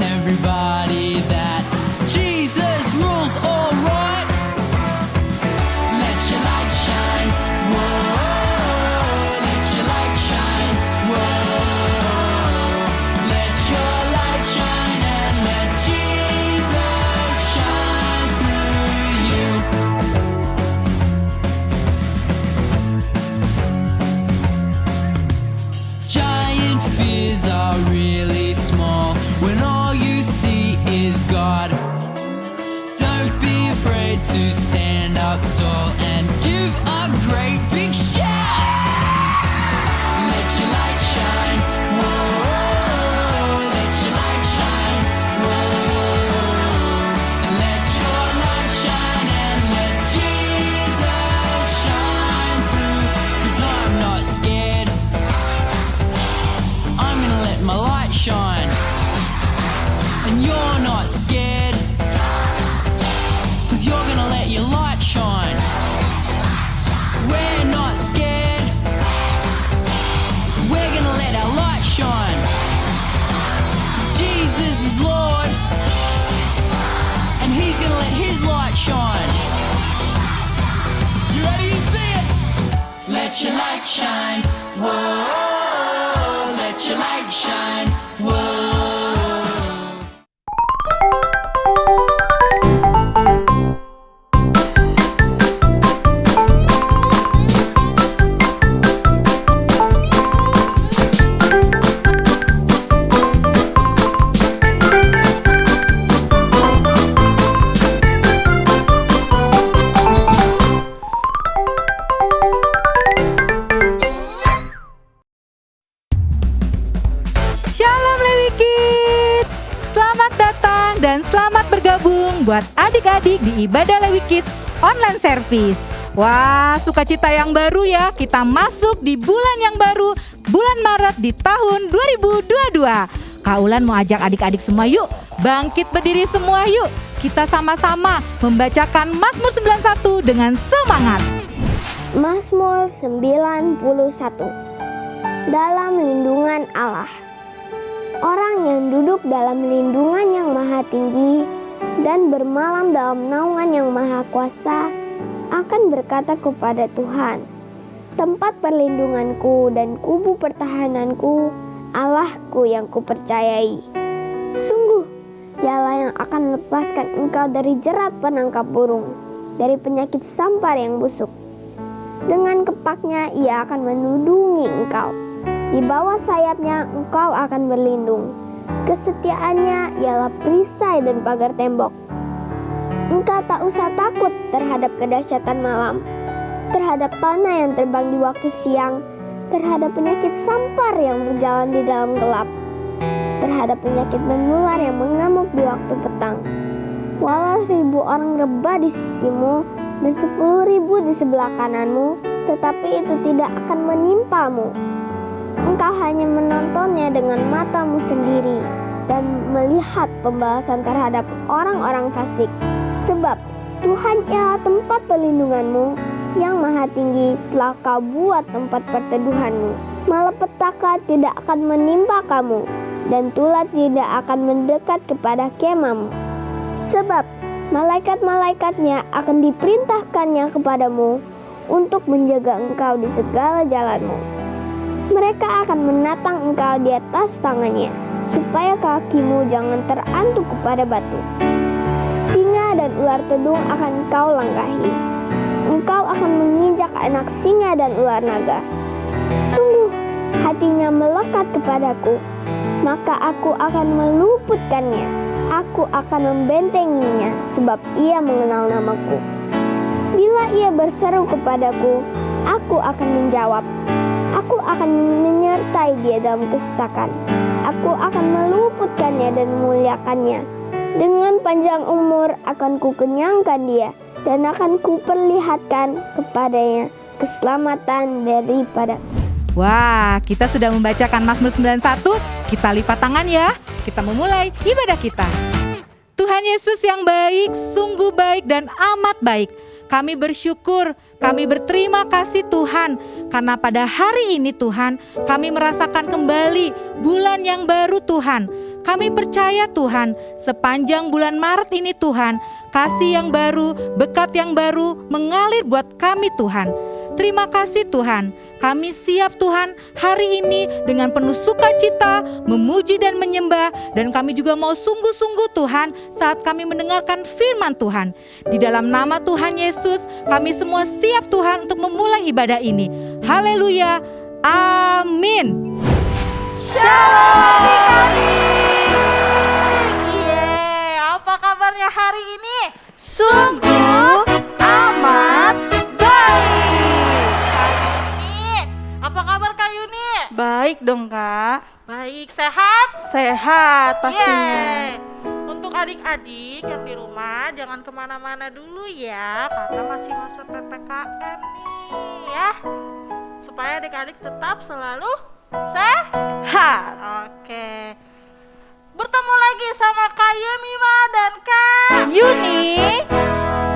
everybody that Jesus rules, alright. Let your light shine, whoa. Let your light shine, whoa. Let your light shine and let Jesus shine through you. Giant fears are really small when all you see is God. Don't be afraid to stand up tall and give a great big shout. Let your light shine, whoa. Let your light shine, whoa. Let your light shine and let Jesus shine through. 'Cause I'm not scared, I'm gonna let my light shine. And you're not scared, 'cause you're gonna let your light shine. We're not scared, we're gonna let our light shine. 'Cause Jesus is Lord, and He's gonna let His light shine. You ready to see it? Let your light shine, whoa. Let your light shine, whoa. Shalom Lewi Kids, selamat datang dan selamat bergabung buat adik-adik di Ibadah Lewi Kids online service. Wah, sukacita yang baru ya, kita masuk di bulan yang baru, bulan Maret di tahun 2022. Kak Ulan mau ajak adik-adik semua yuk, bangkit berdiri semua yuk. Kita sama-sama membacakan Mazmur 91 dengan semangat. Mazmur 91. Dalam lindungan Allah. Orang yang duduk dalam lindungan yang maha tinggi dan bermalam dalam naungan yang maha kuasa akan berkata kepada Tuhan, tempat perlindunganku dan kubu pertahananku, Allahku yang kupercayai. Sungguh, Dialah yang akan melepaskan engkau dari jerat penangkap burung, dari penyakit sampar yang busuk. Dengan kepaknya ia akan menudungi engkau. Di bawah sayapnya engkau akan berlindung. Kesetiaannya ialah perisai dan pagar tembok. Engkau tak usah takut terhadap kedahsyatan malam, terhadap panah yang terbang di waktu siang, terhadap penyakit sampar yang berjalan di dalam gelap, terhadap penyakit menular yang mengamuk di waktu petang. Walau 1000 orang rebah di sisimu dan 10.000 di sebelah kananmu, tetapi itu tidak akan menimpamu. Engkau hanya menontonnya dengan matamu sendiri dan melihat pembalasan terhadap orang-orang fasik. Sebab Tuhan ialah tempat perlindunganmu, yang maha tinggi telah kau buat tempat perteduhanmu. Malapetaka tidak akan menimpa kamu, dan tulah tidak akan mendekat kepada kemahmu. Sebab malaikat-malaikatnya akan diperintahkannya kepadamu untuk menjaga engkau di segala jalanmu. Mereka akan menatang engkau di atas tangannya, supaya kakimu jangan terantuk kepada batu. Singa dan ular tedung akan engkau langkahi. Engkau akan menginjak anak singa dan ular naga. Sungguh, hatinya melekat kepadaku, maka aku akan meluputkannya. Aku akan membentenginya, sebab ia mengenal namaku. Bila ia berseru kepadaku, aku akan menjawab. Aku akan menyertai dia dalam kesesakan. Aku akan meluputkannya dan memuliakannya. Dengan panjang umur akan kukenyangkan dia, dan akan kuperlihatkan kepadanya keselamatan daripada. Wah, kita sudah membacakan Mazmur 91. Kita lipat tangan ya. Kita memulai ibadah kita. Tuhan Yesus yang baik, sungguh baik dan amat baik. Kami bersyukur, kami berterima kasih Tuhan, karena pada hari ini Tuhan, kami merasakan kembali bulan yang baru Tuhan. Kami percaya Tuhan, sepanjang bulan Maret ini Tuhan, kasih yang baru, berkat yang baru mengalir buat kami Tuhan. Terima kasih Tuhan, kami siap Tuhan hari ini dengan penuh sukacita, memuji dan menyembah. Dan kami juga mau sungguh-sungguh Tuhan saat kami mendengarkan firman Tuhan. Di dalam nama Tuhan Yesus, kami semua siap Tuhan untuk memulai ibadah ini. Haleluya, amin. Shalom adik-adik. Apa kabarnya hari ini? Sungguh amat baik. Kayuni, apa kabar Kayuni? Baik dong kak. Baik, sehat? Sehat pastinya. Yeay. Untuk adik-adik yang di rumah jangan kemana-mana dulu ya, karena masih masa PPKM nih ya. Supaya adik-adik tetap selalu sehat. Oke. Bertemu lagi sama Kak Yemima dan Kak Yuni,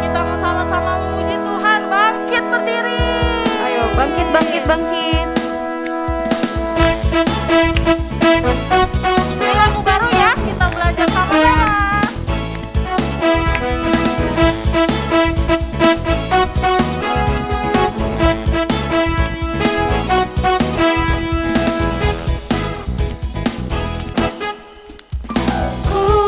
Kita mau sama-sama memuji Tuhan. Bangkit berdiri. ayo bangkit bangkit bangkit. Ini lagu baru ya, kita belajar sama-sama. Ku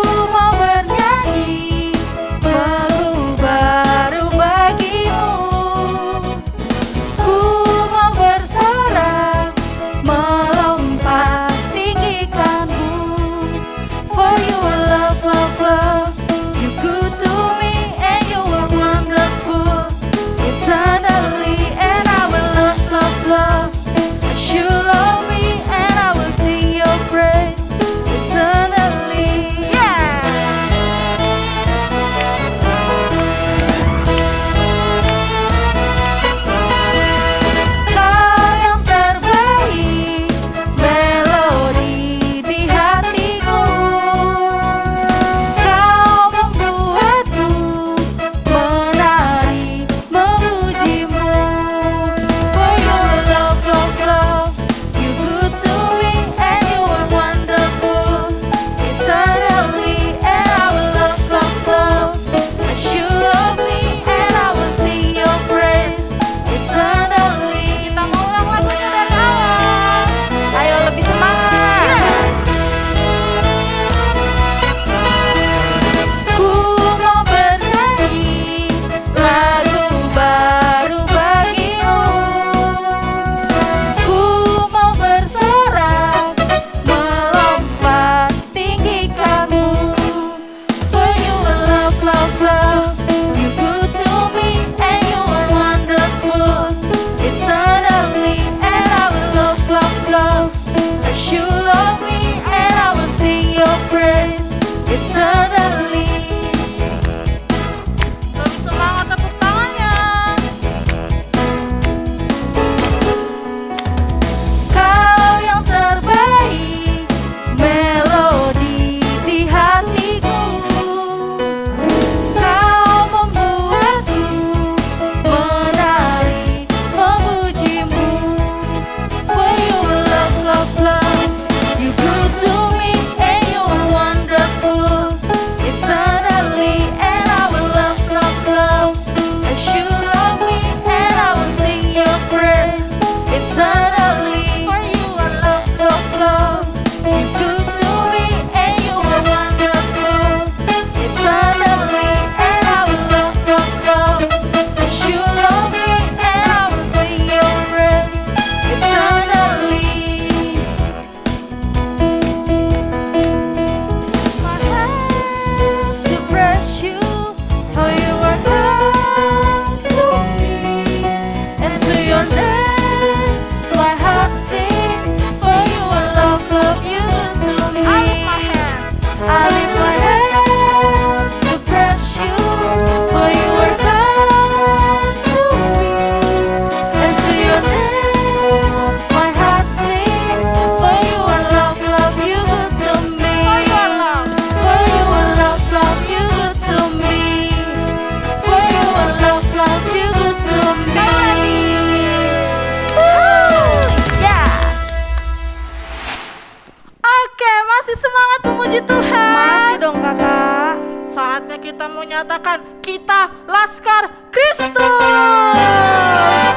kita mau nyatakan kita Laskar Kristus.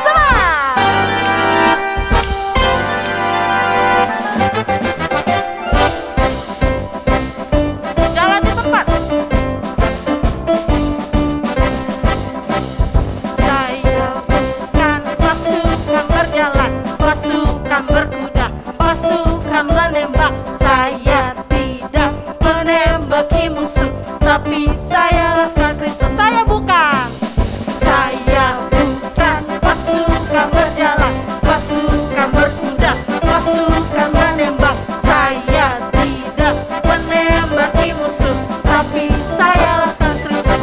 Semangat! Jalan di tempat. Saya bukan pasukan berjalan, pasukan berkuda, pasukan menembak. Saya tidak menembaki musuh, tapi saya Laskar Kristus. Saya bukan pasukan berjalan, pasukan berkuda, pasukan menembak. Saya tidak menembaki musuh, tapi saya Laskar Kristus.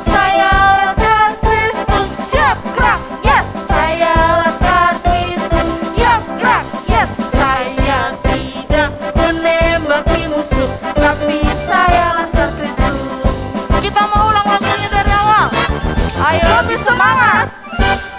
Saya Laskar Kristus, siap gerak, yes. Saya Laskar Kristus, siap gerak, yes. Saya tidak menembaki musuh, tapi saya Laskar Kristus. Kita mau ulang lagunya dari awal. Ayo lebih semangat.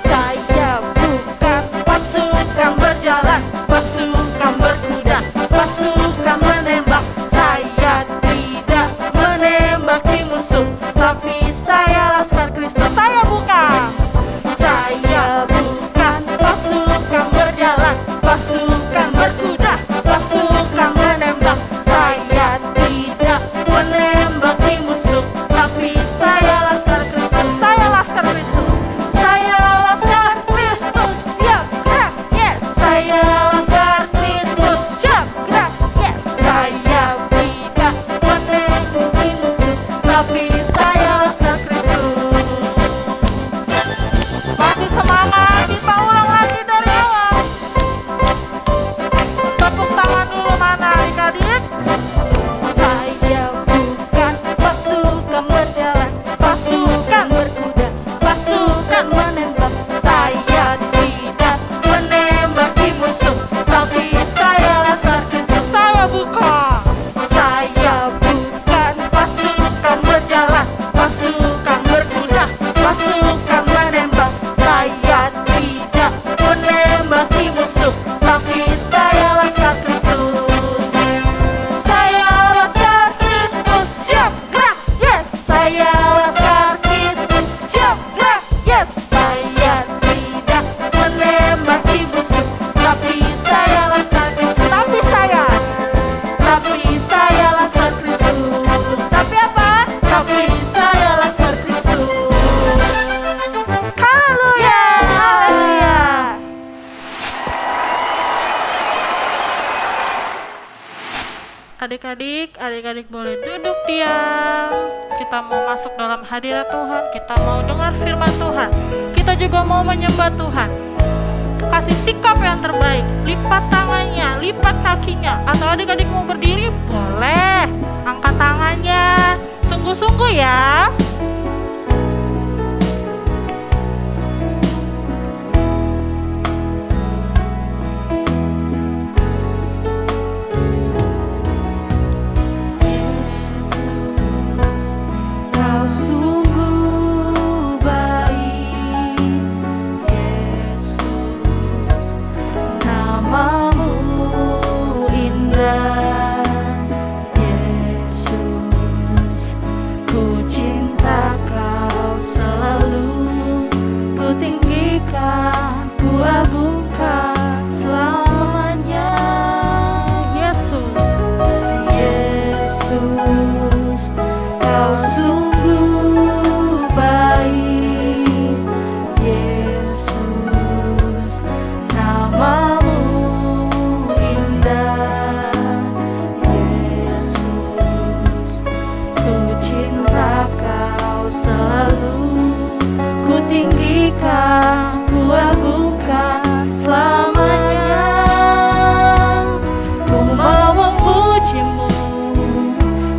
Saya bukan pasukan berjalan, pasukan berkuda, pasukan menembak. Saya tidak menembaki musuh, tapi saya Laskar Kristus. Saya bukan pasukan berjalan, pasukan berkuda, pasukan menembak. Saya tidak menembaki musuh, tapi saya Laskar Kristus. Saya Laskar Kristus. Saya Laskar Kristus, siap gerak, yes. Saya Laskar Kristus, siap gerak, yes. Saya tidak menembaki musuh, tapi saya Laskar Kristus. Masih semangat, kita ulang lagi dari awal. Tepuk tangan dulu, mana adik-adik? Saya bukan pasukan berjalan, pasukan berkuda, pasukan menembak. Saya tidak menembaki musuh, tapi saya Laskar Kristus. Saya bukan pasukan berjalan, pasukan berkuda, pasukan menembak. Saya tidak menembaki musuh, tapi saya Laskar Kristus. Saya Laskar Kristus, siap gerak, yes. Saya Laskar Kristus, siap gerak, yes. Saya tidak menembaki musuh, tapi saya Laskar Kristus. Tapi saya Laskar Kristus. Tapi apa? Tapi saya Laskar Kristus. Haleluya, haleluya. Adik-adik boleh duduk diam. Kita mau masuk dalam hadirat Tuhan. Kita mau dengar firman Tuhan. Kita juga mau menyembah Tuhan. Kasih sikap yang terbaik. Lipat tangannya, lipat kakinya. Atau adik-adik mau berdiri, boleh. Angkat tangannya. Sungguh-sungguh ya. Kau sungguh baik, Yesus, namamu indah, Yesus, ku cinta kau selalu, ku tinggikan, ku agungkan selamanya, Yesus, Yesus, kau sungguh baik, Yesus, namamu indah, Yesus, ku cinta kau selalu, ku tinggikan, ku agungkan selamanya, ku mau memujimu,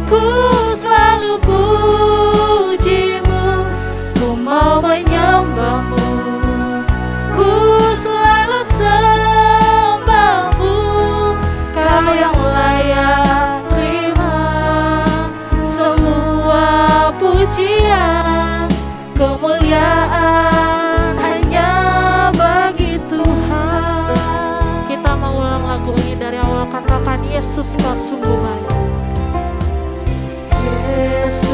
ku selalu pujimu, ku mau menyembahmu, ku selalu sembahmu, kau yang layak terima semua pujian, kemuliaan hanya bagi Tuhan. Kita mau ulang lagu ini dari awal, katakan Yesus kau sungguh baik. Yesus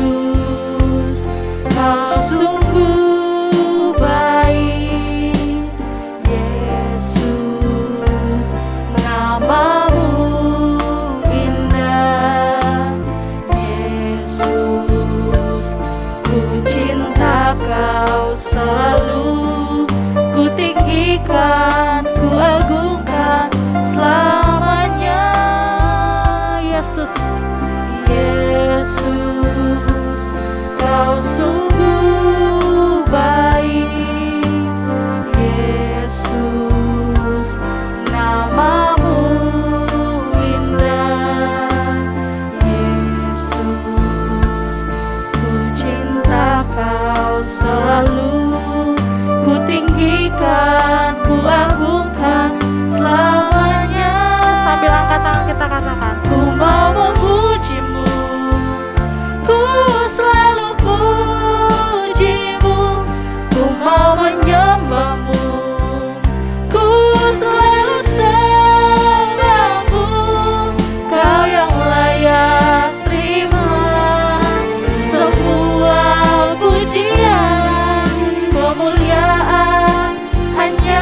selalu ku tinggikan, ku agungkan selamanya. Sambil angkat tangan kita katakan, Ku mau memujimu, ku selalu pujimu, ku mau menyembahmu, ku selalu sembahmu. Kau yang layak terima semua pujian, kemuliaan hanya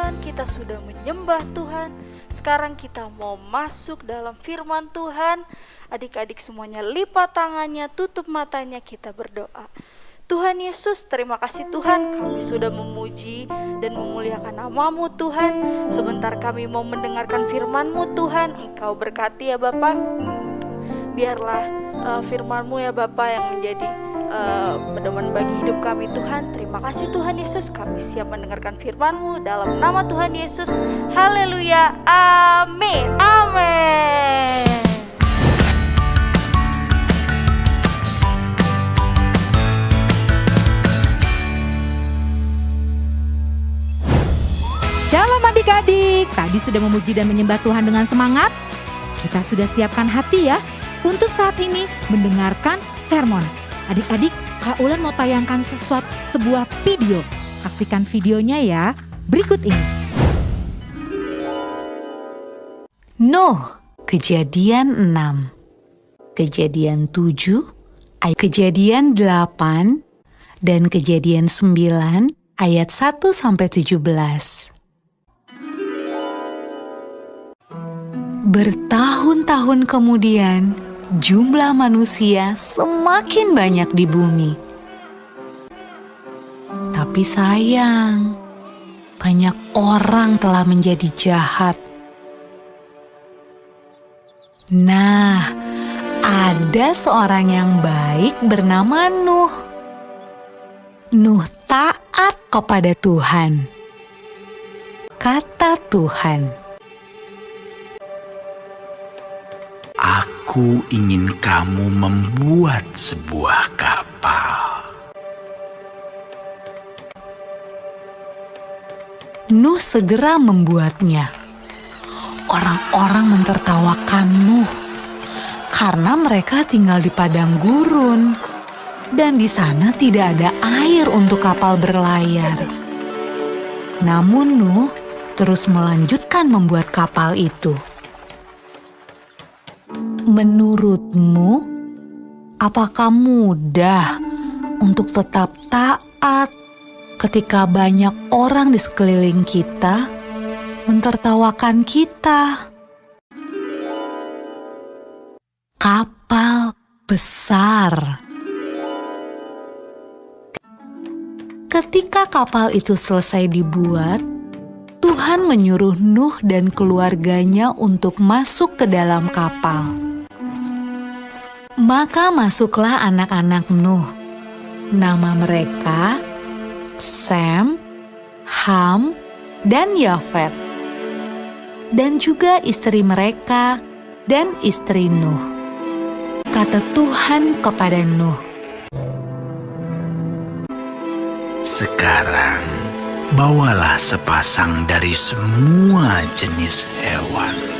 Tuhan, kita sudah menyembah Tuhan. Sekarang kita mau masuk dalam firman Tuhan. Adik-adik semuanya lipat tangannya, tutup matanya, kita berdoa. Tuhan Yesus, terima kasih Tuhan, kami sudah memuji dan memuliakan nama-Mu Tuhan. Sebentar kami mau mendengarkan firman-Mu Tuhan. Engkau berkati ya Bapa. Biarlah firman-Mu ya Bapa yang menjadi pedoman bagi hidup kami Tuhan. Terima kasih Tuhan Yesus, kami siap mendengarkan firman-Mu dalam nama Tuhan Yesus. Haleluya, amin, amin. Shalom adik-adik, tadi sudah memuji dan menyembah Tuhan dengan semangat? Kita sudah siapkan hati ya untuk saat ini mendengarkan sermon. Adik-adik, Kak Ulan mau tayangkan sebuah video. Saksikan videonya ya, berikut ini. Nuh, Kejadian 6, Kejadian 7, Kejadian 8, dan Kejadian 9 ayat 1-17. Bertahun-tahun kemudian, jumlah manusia semakin banyak di bumi. Tapi sayang, banyak orang telah menjadi jahat. Nah, ada seorang yang baik bernama Nuh. Nuh taat kepada Tuhan. Kata Tuhan, Aku ingin kamu membuat sebuah kapal. Nuh segera membuatnya. Orang-orang mentertawakan Nuh karena mereka tinggal di padang gurun dan di sana tidak ada air untuk kapal berlayar. Namun Nuh terus melanjutkan membuat kapal itu. Menurutmu, apakah mudah untuk tetap taat ketika banyak orang di sekeliling kita mentertawakan kita? Kapal besar. Ketika kapal itu selesai dibuat, Tuhan menyuruh Nuh dan keluarganya untuk masuk ke dalam kapal. Maka masuklah anak-anak Nuh. Nama mereka Sem, Ham, dan Yafet. Dan juga istri mereka dan istri Nuh. Kata Tuhan kepada Nuh, Sekarang, bawalah sepasang dari semua jenis hewan.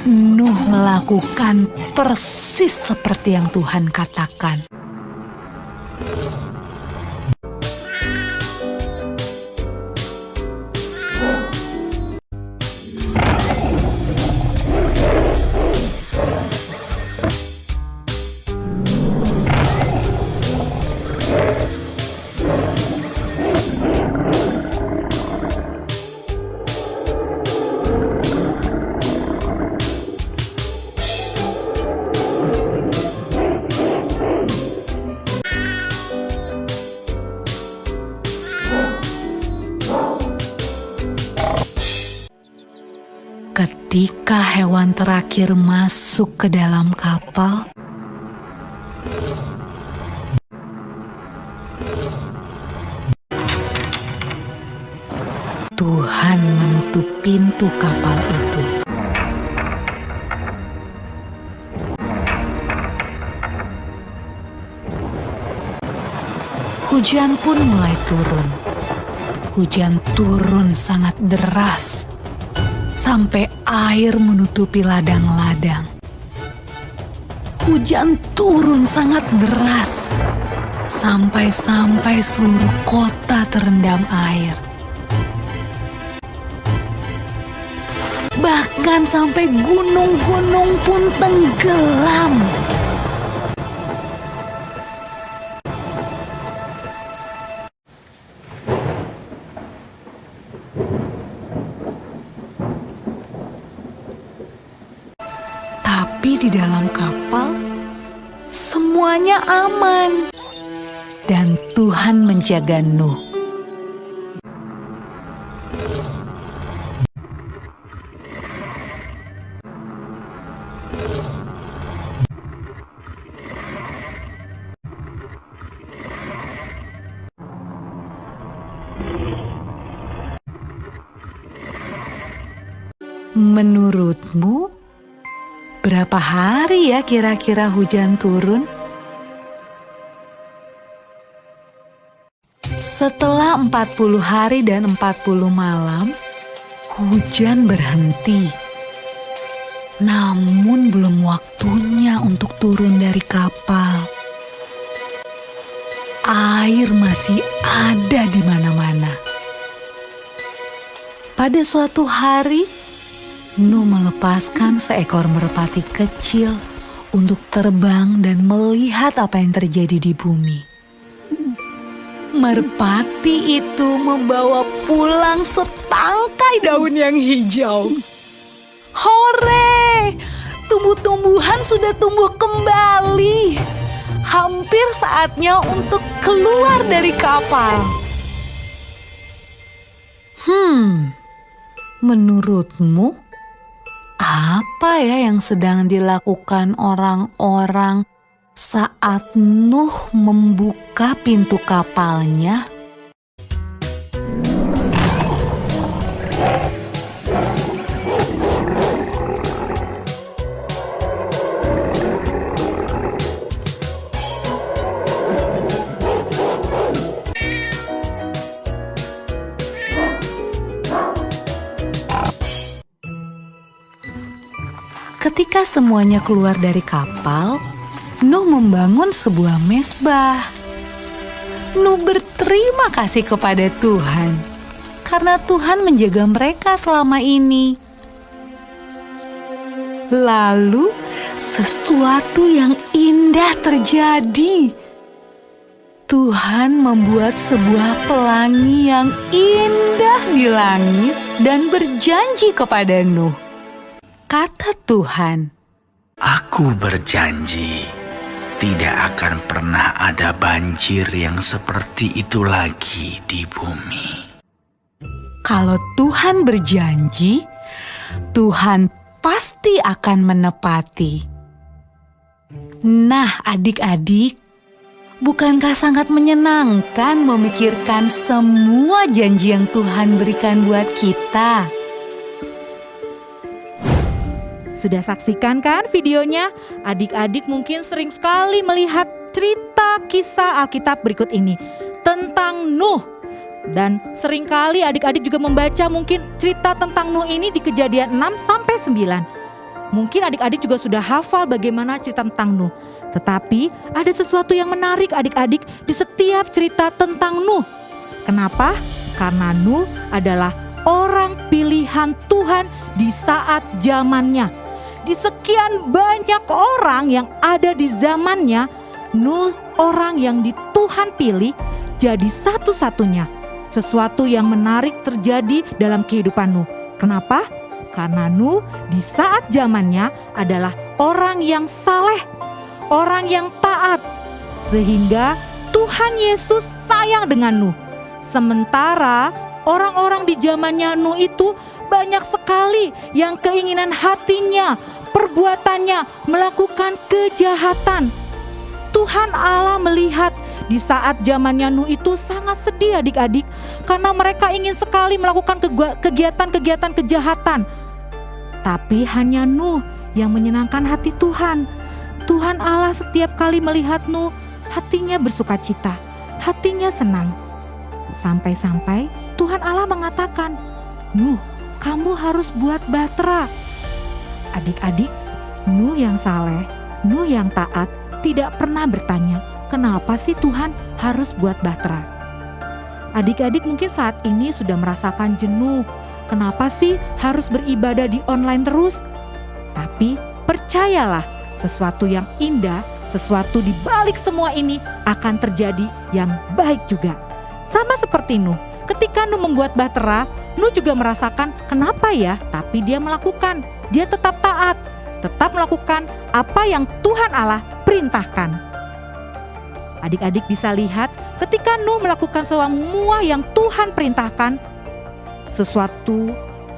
Nuh melakukan persis seperti yang Tuhan katakan. Ketika hewan terakhir masuk ke dalam kapal, Tuhan menutup pintu kapal itu. Hujan pun mulai turun. Hujan turun sangat deras, sampai air menutupi ladang-ladang. Hujan turun sangat deras, sampai seluruh kota terendam air. Bahkan sampai gunung-gunung pun tenggelam. di dalam kapal, semuanya aman. Dan Tuhan menjaga Nuh. Menurutmu, berapa hari ya kira-kira hujan turun? Setelah 40 hari dan 40 malam, hujan berhenti. Namun belum waktunya untuk turun dari kapal. Air masih ada di mana-mana. Pada suatu hari, Nuh melepaskan seekor merpati kecil untuk terbang dan melihat apa yang terjadi di bumi. Merpati itu membawa pulang setangkai daun yang hijau. Hore! Tumbuh-tumbuhan sudah tumbuh kembali. Hampir saatnya untuk keluar dari kapal. Menurutmu, apa ya yang sedang dilakukan orang-orang saat Nuh membuka pintu kapalnya? Ketika semuanya keluar dari kapal, Nuh membangun sebuah mezbah. Nuh berterima kasih kepada Tuhan karena Tuhan menjaga mereka selama ini. Lalu sesuatu yang indah terjadi. Tuhan membuat sebuah pelangi yang indah di langit dan berjanji kepada Nuh. Kata Tuhan, Aku berjanji tidak akan pernah ada banjir yang seperti itu lagi di bumi. kalau Tuhan berjanji, Tuhan pasti akan menepati. Nah, adik-adik, bukankah sangat menyenangkan memikirkan semua janji yang Tuhan berikan buat kita? Sudah saksikan kan videonya? Adik-adik mungkin sering sekali melihat cerita kisah Alkitab berikut ini tentang Nuh. Dan seringkali adik-adik juga membaca mungkin cerita tentang Nuh ini di Kejadian 6-9. Mungkin adik-adik juga sudah hafal bagaimana cerita tentang Nuh. Tetapi ada sesuatu yang menarik adik-adik di setiap cerita tentang Nuh. Kenapa? Karena Nuh adalah orang pilihan Tuhan di saat zamannya. Di sekian banyak orang yang ada di zamannya, Nuh orang yang di Tuhan pilih jadi satu-satunya. Sesuatu yang menarik terjadi dalam kehidupan Nuh. Kenapa? Karena Nuh di saat zamannya adalah orang yang saleh, orang yang taat. Sehingga Tuhan Yesus sayang dengan Nuh. Sementara orang-orang di zamannya Nuh itu banyak sekali yang keinginan hatinya, perbuatannya melakukan kejahatan. Tuhan Allah melihat di saat zamannya Nuh itu sangat sedih adik-adik, karena mereka ingin sekali melakukan kegiatan-kegiatan kejahatan. Tapi hanya Nuh yang menyenangkan hati Tuhan. Tuhan Allah setiap kali melihat Nuh, hatinya bersukacita, hatinya senang. Sampai-sampai Tuhan Allah mengatakan, Nuh, kamu harus buat bahtera. Adik-adik, Nuh yang saleh, Nuh yang taat tidak pernah bertanya, kenapa sih Tuhan harus buat bahtera? Adik-adik mungkin saat ini sudah merasakan jenuh. Kenapa sih harus beribadah di online terus? Tapi percayalah, sesuatu yang indah, sesuatu di balik semua ini akan terjadi yang baik juga. Sama seperti Nuh, ketika Nuh membuat bahtera, Nuh juga merasakan kenapa ya, tapi dia melakukan, dia tetap taat. tetap melakukan apa yang Tuhan Allah perintahkan. Adik-adik bisa lihat ketika Nuh melakukan semua yang Tuhan perintahkan, sesuatu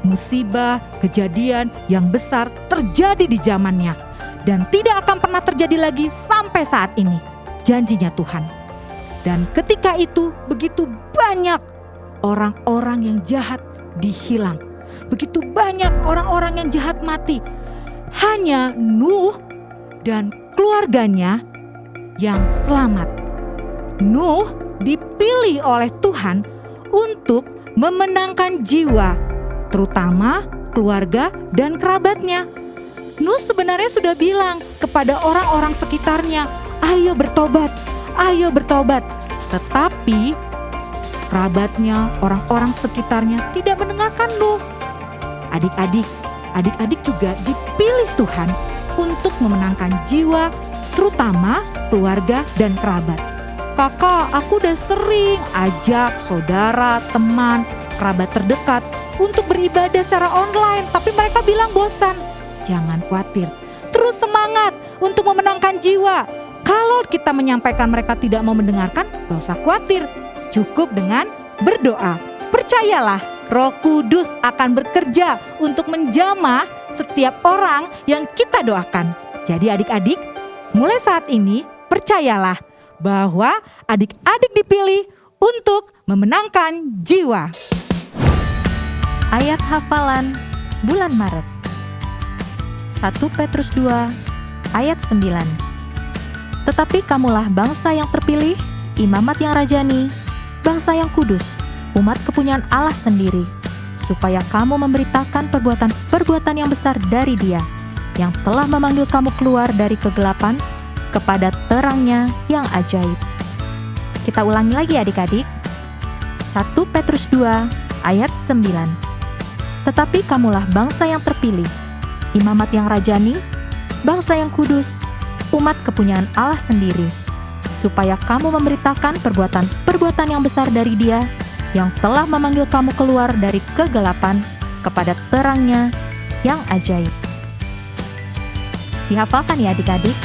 musibah, kejadian yang besar terjadi di zamannya dan tidak akan pernah terjadi lagi sampai saat ini. Janjinya Tuhan. Dan ketika itu begitu banyak orang-orang yang jahat dihilang. Begitu banyak orang-orang yang jahat mati. Hanya Nuh dan keluarganya yang selamat. Nuh dipilih oleh Tuhan untuk memenangkan jiwa, terutama keluarga dan kerabatnya. Nuh sebenarnya sudah bilang kepada orang-orang sekitarnya, ayo bertobat, ayo bertobat. Tetapi kerabatnya, orang-orang sekitarnya tidak mendengarkan Nuh. Adik-adik juga dipilih Tuhan untuk memenangkan jiwa, terutama keluarga dan kerabat. Kakak, aku udah sering ajak saudara, teman, kerabat terdekat untuk beribadah secara online, tapi mereka bilang bosan. Jangan khawatir, terus semangat untuk memenangkan jiwa. Kalau kita menyampaikan mereka tidak mau mendengarkan, gak usah khawatir. Cukup dengan berdoa. Percayalah, Roh Kudus akan bekerja untuk menjamah setiap orang yang kita doakan. Jadi adik-adik, mulai saat ini percayalah bahwa adik-adik dipilih untuk memenangkan jiwa. Ayat hafalan bulan Maret. 1 Petrus 2 ayat 9. Tetapi kamulah bangsa yang terpilih, imamat yang rajani, bangsa yang kudus, umat kepunyaan Allah sendiri, supaya kamu memberitakan perbuatan yang besar dari Dia, yang telah memanggil kamu keluar dari kegelapan kepada terangnya yang ajaib. Kita ulangi lagi adik-adik. 1 Petrus 2 ayat 9. Tetapi kamulah bangsa yang terpilih, imamat yang rajani, bangsa yang kudus, umat kepunyaan Allah sendiri, supaya kamu memberitakan perbuatan yang besar dari Dia, yang telah memanggil kamu keluar dari kegelapan kepada terangnya yang ajaib. Dihafalkan ya adik-adik.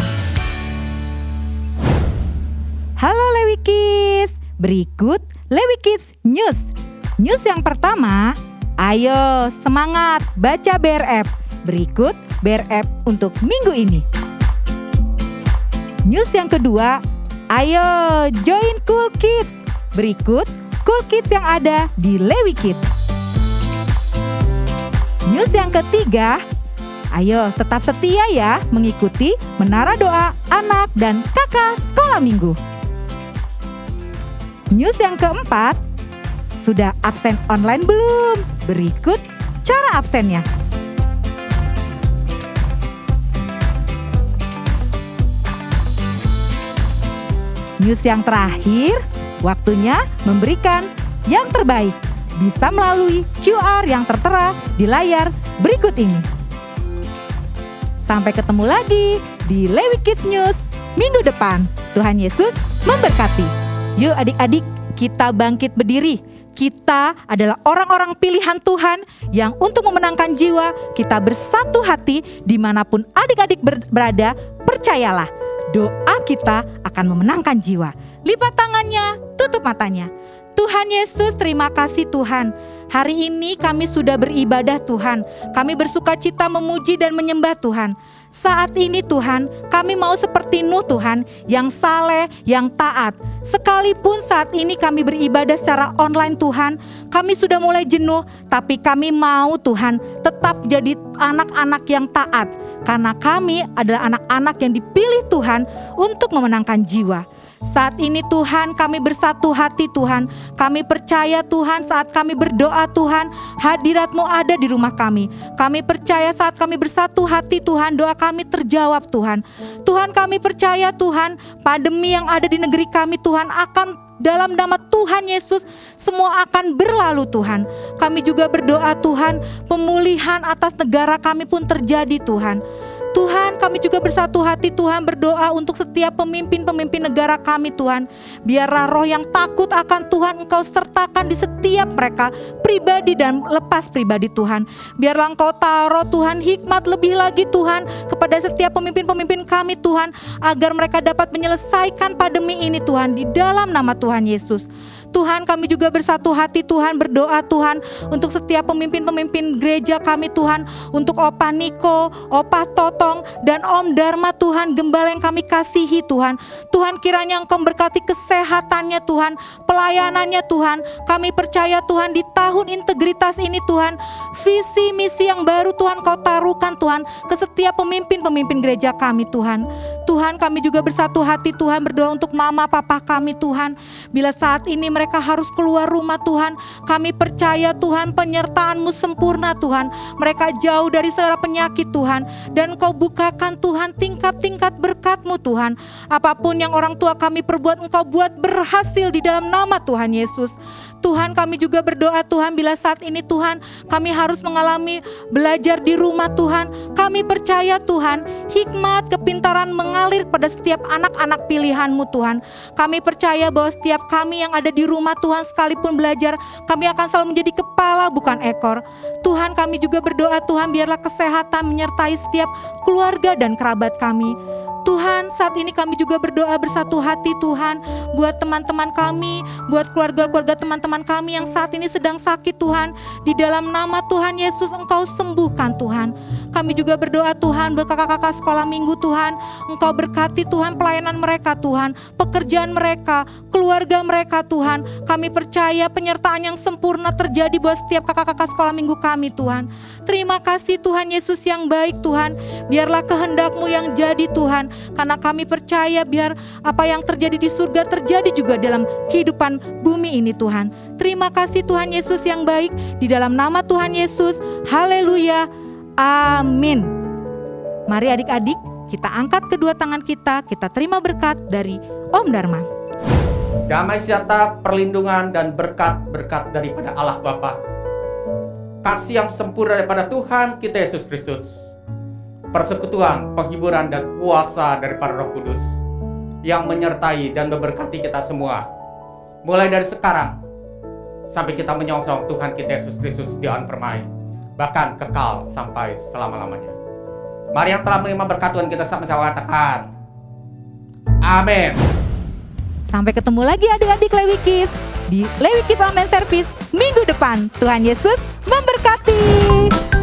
Halo Lewi Kids, berikut Lewi Kids News. News yang pertama, ayo semangat baca BRF. Berikut BRF untuk minggu ini. News yang kedua, ayo join Cool Kids. Berikut Cool Kids yang ada di Lewi Kids. News yang ketiga, ayo tetap setia ya mengikuti Menara Doa Anak dan Kakak Sekolah Minggu. News yang keempat, sudah absen online belum? Berikut cara absennya. News yang terakhir, waktunya memberikan yang terbaik. Bisa melalui QR yang tertera di layar berikut ini. Sampai ketemu lagi di Lewi Kids News minggu depan. Tuhan Yesus memberkati. Yuk adik-adik, kita bangkit berdiri. Kita adalah orang-orang pilihan Tuhan yang untuk memenangkan jiwa, kita bersatu hati dimanapun adik-adik berada. Percayalah, doa kita akan memenangkan jiwa. Lipat tangannya, tutup matanya. Tuhan Yesus, terima kasih Tuhan. Hari ini kami sudah beribadah Tuhan. Kami bersuka cita memuji dan menyembah Tuhan. Saat ini Tuhan, kami mau seperti Nuh Tuhan, yang saleh, yang taat. Sekalipun saat ini kami beribadah secara online Tuhan, kami sudah mulai jenuh, tapi kami mau Tuhan tetap jadi anak-anak yang taat. Karena kami adalah anak-anak yang dipilih Tuhan untuk memenangkan jiwa. Saat ini Tuhan, kami bersatu hati Tuhan. Kami percaya Tuhan, saat kami berdoa Tuhan, hadirat-Mu ada di rumah kami. Kami percaya saat kami bersatu hati Tuhan, doa kami terjawab Tuhan. Tuhan, kami percaya Tuhan, pandemi yang ada di negeri kami Tuhan akan dalam nama Tuhan Yesus semua akan berlalu Tuhan. Kami juga berdoa Tuhan, pemulihan atas negara kami pun terjadi Tuhan. Tuhan, kami juga bersatu hati Tuhan berdoa untuk setiap pemimpin-pemimpin negara kami Tuhan. Biarlah roh yang takut akan Tuhan Engkau sertakan di setiap mereka, pribadi dan lepas pribadi Tuhan. Biarlah Engkau taruh Tuhan hikmat lebih lagi Tuhan kepada setiap pemimpin-pemimpin kami Tuhan, agar mereka dapat menyelesaikan pandemi ini Tuhan, di dalam nama Tuhan Yesus. Tuhan, kami juga bersatu hati Tuhan berdoa Tuhan untuk setiap pemimpin-pemimpin gereja kami Tuhan, untuk Opa Niko, Opa Totong, dan Om Dharma Tuhan, gembala yang kami kasihi Tuhan. Tuhan, kiranya Engkau berkati kesehatannya Tuhan, pelayanannya Tuhan. Kami percaya Tuhan di tahun integritas ini Tuhan, visi misi yang baru Tuhan Kau taruhkan Tuhan ke setiap pemimpin-pemimpin gereja kami Tuhan. Tuhan, kami juga bersatu hati Tuhan berdoa untuk mama papa kami Tuhan. Bila saat ini mereka harus keluar rumah Tuhan, kami percaya Tuhan penyertaan-Mu sempurna Tuhan. Mereka jauh dari segala penyakit Tuhan, dan Engkau bukakan Tuhan tingkat-tingkat berkat-Mu Tuhan. Apapun yang orang tua kami perbuat, Engkau buat berhasil di dalam nama Tuhan Yesus. Tuhan, kami juga berdoa Tuhan, bila saat ini Tuhan kami harus mengalami belajar di rumah Tuhan, kami percaya Tuhan hikmat, kepintaran mengalir pada setiap anak-anak pilihan-Mu Tuhan. Kami percaya bahwa setiap kami yang ada di rumah Tuhan, sekalipun belajar, kami akan selalu menjadi kepala bukan ekor. Tuhan, kami juga berdoa Tuhan, biarlah kesehatan menyertai setiap keluarga dan kerabat kami. Tuhan, saat ini kami juga berdoa bersatu hati Tuhan, buat teman-teman kami, buat keluarga-keluarga teman-teman kami yang saat ini sedang sakit Tuhan. Di dalam nama Tuhan Yesus, Engkau sembuhkan Tuhan. Kami juga berdoa Tuhan buat kakak-kakak sekolah minggu Tuhan, Engkau berkati Tuhan pelayanan mereka Tuhan, pekerjaan mereka, keluarga mereka Tuhan. Kami percaya penyertaan yang sempurna terjadi buat setiap kakak-kakak sekolah minggu kami Tuhan. Terima kasih Tuhan Yesus yang baik Tuhan, biarlah kehendak-Mu yang jadi Tuhan. Karena kami percaya biar apa yang terjadi di surga terjadi juga dalam kehidupan bumi ini Tuhan. Terima kasih Tuhan Yesus yang baik, di dalam nama Tuhan Yesus. Haleluya, amin. Mari adik-adik, kita angkat kedua tangan kita terima berkat dari Om Dharma. Damai sejahtera, perlindungan dan berkat-berkat daripada Allah Bapa, kasih yang sempurna daripada Tuhan kita Yesus Kristus, persekutuan, penghiburan dan kuasa daripada Roh Kudus yang menyertai dan memberkati kita semua, mulai dari sekarang sampai kita menyongsong Tuhan kita Yesus Kristus di awan permai, bahkan kekal sampai selama-lamanya. Mari yang telah menerima berkat Tuhan kita sama-sama katakan amin. Sampai ketemu lagi adik-adik Lewi Kids di Lewi Kids Online Service minggu depan. Tuhan Yesus memberkati.